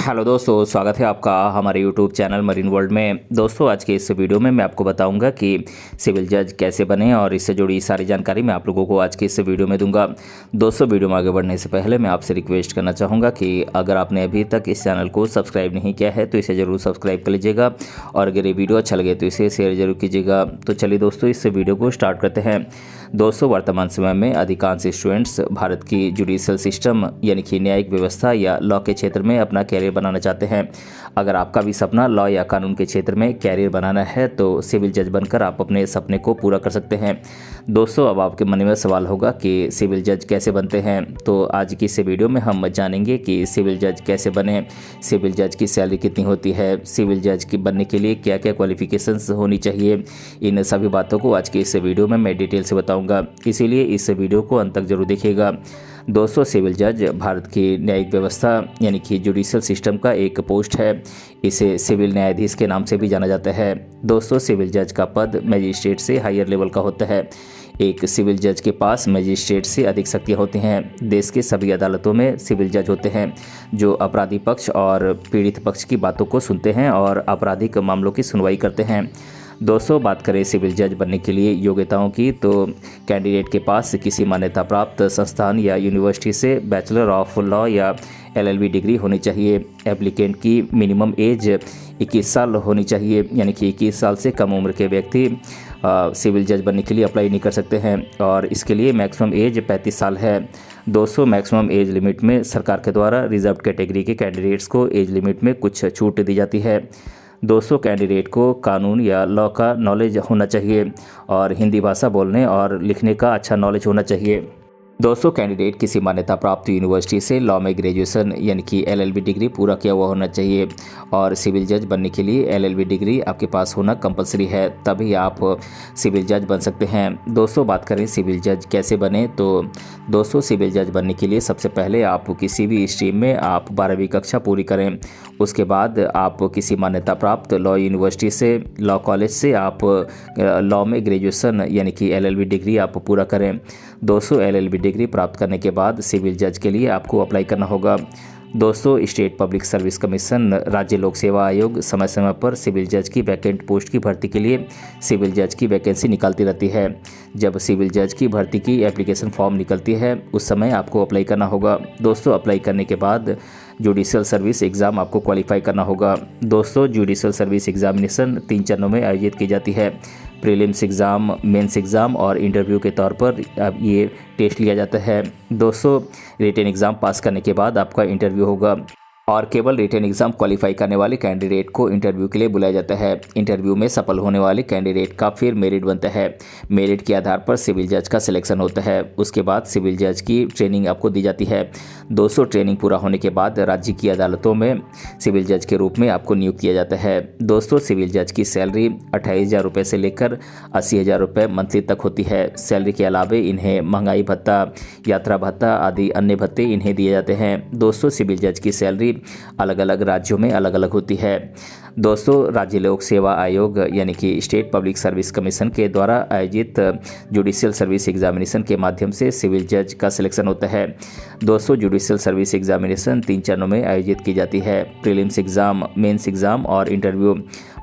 Hello दोस्तों, स्वागत है आपका हमारे यूट्यूब चैनल मरीन वर्ल्ड में। दोस्तों, आज के इस वीडियो में मैं आपको बताऊंगा कि सिविल जज कैसे बने और इससे जुड़ी सारी जानकारी मैं आप लोगों को आज के इस वीडियो में दूंगा। दोस्तों, वीडियो में आगे बढ़ने से पहले मैं आपसे रिक्वेस्ट करना चाहूँगा कि अगर आपने अभी तक इस चैनल को सब्सक्राइब नहीं किया है तो इसे ज़रूर सब्सक्राइब कर लीजिएगा और अगर ये वीडियो अच्छा लगे तो इसे शेयर जरूर कीजिएगा। तो चलिए दोस्तों, इस वीडियो को स्टार्ट करते हैं। दोस्तों, वर्तमान समय में अधिकांश स्टूडेंट्स भारत की जुडिशियल सिस्टम यानी कि न्यायिक व्यवस्था या लॉ के क्षेत्र में अपना कैरियर बनाना चाहते हैं। अगर आपका भी सपना लॉ या कानून के क्षेत्र में कैरियर बनाना है तो सिविल जज बनकर आप अपने सपने को पूरा कर सकते हैं। दोस्तों, अब आपके मन में सवाल होगा कि सिविल जज कैसे बनते हैं, तो आज की इस वीडियो में हम जानेंगे कि सिविल जज कैसे बने, सिविल जज की सैलरी कितनी होती है, सिविल जज की बनने के लिए क्या क्या क्वालिफिकेशंस होनी चाहिए। इन सभी बातों को आज की इस वीडियो में मैं डिटेल से बताऊंगा, इसीलिए इस वीडियो को अंत तक जरूर देखिएगा। दोस्तों, सिविल जज भारत की न्यायिक व्यवस्था यानी कि जुडिशियल सिस्टम का एक पोस्ट है। इसे सिविल न्यायाधीश के नाम से भी जाना जाता है। दोस्तों, सिविल जज का पद मजिस्ट्रेट से हायर लेवल का होता है। एक सिविल जज के पास मजिस्ट्रेट से अधिक शक्तियाँ होती हैं। देश के सभी अदालतों में सिविल जज होते हैं जो अपराधी पक्ष और पीड़ित पक्ष की बातों को सुनते हैं और आपराधिक मामलों की सुनवाई करते हैं। दोस्तों, बात करें सिविल जज बनने के लिए योग्यताओं की, तो कैंडिडेट के पास किसी मान्यता प्राप्त संस्थान या यूनिवर्सिटी से बैचलर ऑफ लॉ या LLB डिग्री होनी चाहिए। एप्लीकेंट की मिनिमम एज 21 साल होनी चाहिए, यानी कि 21 साल से कम उम्र के व्यक्ति सिविल जज बनने के लिए अप्लाई नहीं कर सकते हैं और इसके लिए मैक्सिमम एज 35 साल है। दोस्तों, मैक्सिमम एज लिमिट में सरकार के द्वारा रिजर्व कैटेगरी के कैंडिडेट्स को एज लिमिट में कुछ छूट दी जाती है। दोस्तों, कैंडिडेट को कानून या लॉ का नॉलेज होना चाहिए और हिंदी भाषा बोलने और लिखने का अच्छा नॉलेज होना चाहिए। दोस्तों, कैंडिडेट किसी मान्यता प्राप्त यूनिवर्सिटी से लॉ में ग्रेजुएशन यानी कि LLB डिग्री पूरा किया हुआ होना चाहिए और सिविल जज बनने के लिए LLB डिग्री आपके पास होना कंपलसरी है, तभी आप सिविल जज बन सकते हैं। दोस्तों, बात करें सिविल जज कैसे बने, तो दोस्तों सिविल जज बनने के लिए सबसे पहले आप किसी भी स्ट्रीम में आप 12वीं कक्षा पूरी करें। उसके बाद आप किसी मान्यता प्राप्त लॉ यूनिवर्सिटी से, लॉ कॉलेज से आप लॉ में ग्रेजुएशन यानी कि LLB डिग्री आप पूरा करें। दोस्तों, LLB डिग्री प्राप्त करने के बाद सिविल जज के लिए आपको अप्लाई करना होगा। दोस्तों, स्टेट पब्लिक सर्विस कमीशन, राज्य लोक सेवा आयोग समय समय पर सिविल जज की वैकेंट पोस्ट की भर्ती के लिए सिविल जज की वैकेंसी निकालती रहती है। जब सिविल जज की भर्ती की एप्लीकेशन फॉर्म निकलती है उस समय आपको अप्लाई करना होगा। दोस्तों, अप्लाई करने के बाद जुडिशियल सर्विस एग्ज़ाम आपको क्वालिफाई करना होगा। दोस्तों, जुडिशियल सर्विस एग्जामिनेशन 3 चरणों में आयोजित की जाती है। प्रीलिम्स एग्ज़ाम, मेंस एग्ज़ाम और इंटरव्यू के तौर पर अब ये टेस्ट लिया जाता है। दोस्तों, रिटन एग्ज़ाम पास करने के बाद आपका इंटरव्यू होगा और केवल रिटन एग्ज़ाम क्वालिफाई करने वाले कैंडिडेट को इंटरव्यू के लिए बुलाया जाता है। इंटरव्यू में सफल होने वाले कैंडिडेट का फिर मेरिट बनता है। मेरिट के आधार पर सिविल जज का सिलेक्शन होता है। उसके बाद सिविल जज की ट्रेनिंग आपको दी जाती है। दोस्तों, ट्रेनिंग पूरा होने के बाद राज्य की अदालतों में सिविल जज के रूप में आपको नियुक्त किया जाता है। दोस्तों, सिविल जज की सैलरी 28,000 रुपये से लेकर 80,000 रुपये मंथली तक होती है। सैलरी के अलावा इन्हें महंगाई भत्ता, यात्रा भत्ता आदि अन्य भत्ते इन्हें दिए जाते हैं। दोस्तों, सिविल जज की सैलरी अलग अलग राज्यों में अलग अलग होती है। दोस्तों, राज्य लोक सेवा आयोग यानी कि स्टेट पब्लिक सर्विस कमीशन के द्वारा आयोजित जुडिशियल सर्विस एग्जामिनेशन के माध्यम से सिविल जज का सिलेक्शन होता है। दोस्तों, जुडिशियल सर्विस एग्जामिनेशन 3 चरणों में आयोजित की जाती है। प्रीलिम्स एग्ज़ाम, मेंस एग्ज़ाम और इंटरव्यू।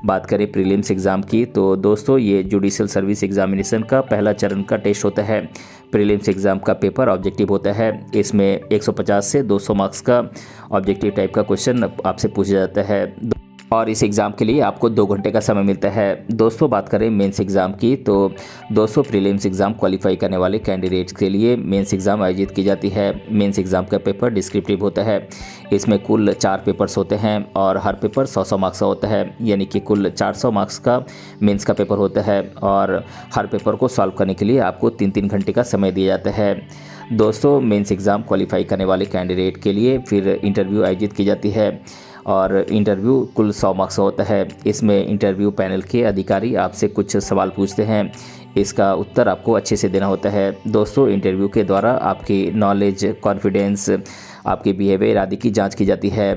बात करें प्रीलिम्स एग्ज़ाम की, तो दोस्तों ये जुडिशियल सर्विस एग्जामिनेशन का पहला चरण का टेस्ट होता है। प्रीलिम्स एग्ज़ाम का पेपर ऑब्जेक्टिव होता है। इसमें 150 से 200 मार्क्स का ऑब्जेक्टिव टाइप का क्वेश्चन आपसे पूछा जाता है और इस एग्ज़ाम के लिए आपको 2 घंटे का समय मिलता है। दोस्तों, बात करें मेंस एग्ज़ाम की, तो दोस्तों प्रीलिम्स एग्ज़ाम क्वालिफाई करने वाले कैंडिडेट्स के लिए मेंस एग्ज़ाम आयोजित की जाती है। मेंस एग्ज़ाम का पेपर डिस्क्रिप्टिव होता है। इसमें कुल 4 पेपर्स होते हैं और हर पेपर 100-100 मार्क्स का होता है, यानी कि कुल 400 मार्क्स का मेंस का पेपर होता है और हर पेपर को सॉल्व करने के लिए आपको 3-3 घंटे का समय दिया जाता है। दोस्तों, मेंस एग्ज़ाम क्वालिफाई करने वाले कैंडिडेट के लिए फिर इंटरव्यू आयोजित की जाती है और इंटरव्यू कुल 100 मार्क्स का होता है। इसमें इंटरव्यू पैनल के अधिकारी आपसे कुछ सवाल पूछते हैं, इसका उत्तर आपको अच्छे से देना होता है। दोस्तों, इंटरव्यू के द्वारा आपकी नॉलेज, कॉन्फिडेंस, आपके बिहेवियर आदि की जांच की जाती है।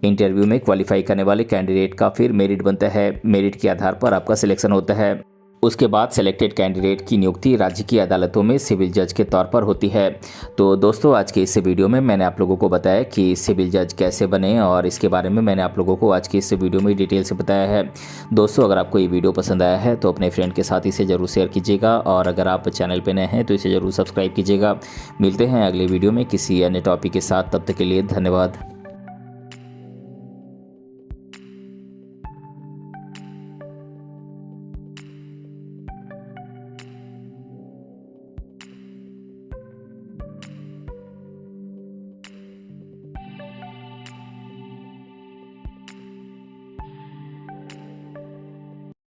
इंटरव्यू में क्वालिफाई करने वाले कैंडिडेट का फिर मेरिट बनता है। मेरिट के आधार पर आपका सिलेक्शन होता है। उसके बाद सेलेक्टेड कैंडिडेट की नियुक्ति राज्य की अदालतों में सिविल जज के तौर पर होती है। तो दोस्तों आज के इस वीडियो में मैंने आप लोगों को बताया कि सिविल जज कैसे बने और इसके बारे में मैंने आप लोगों को आज की इस वीडियो में डिटेल से बताया है। दोस्तों अगर आपको ये वीडियो पसंद आया है तो अपने फ्रेंड के साथ इसे ज़रूर शेयर कीजिएगा और अगर आप चैनल पर नए हैं तो इसे ज़रूर सब्सक्राइब कीजिएगा। मिलते हैं अगले वीडियो में किसी अन्य टॉपिक के साथ, तब तक के लिए धन्यवाद।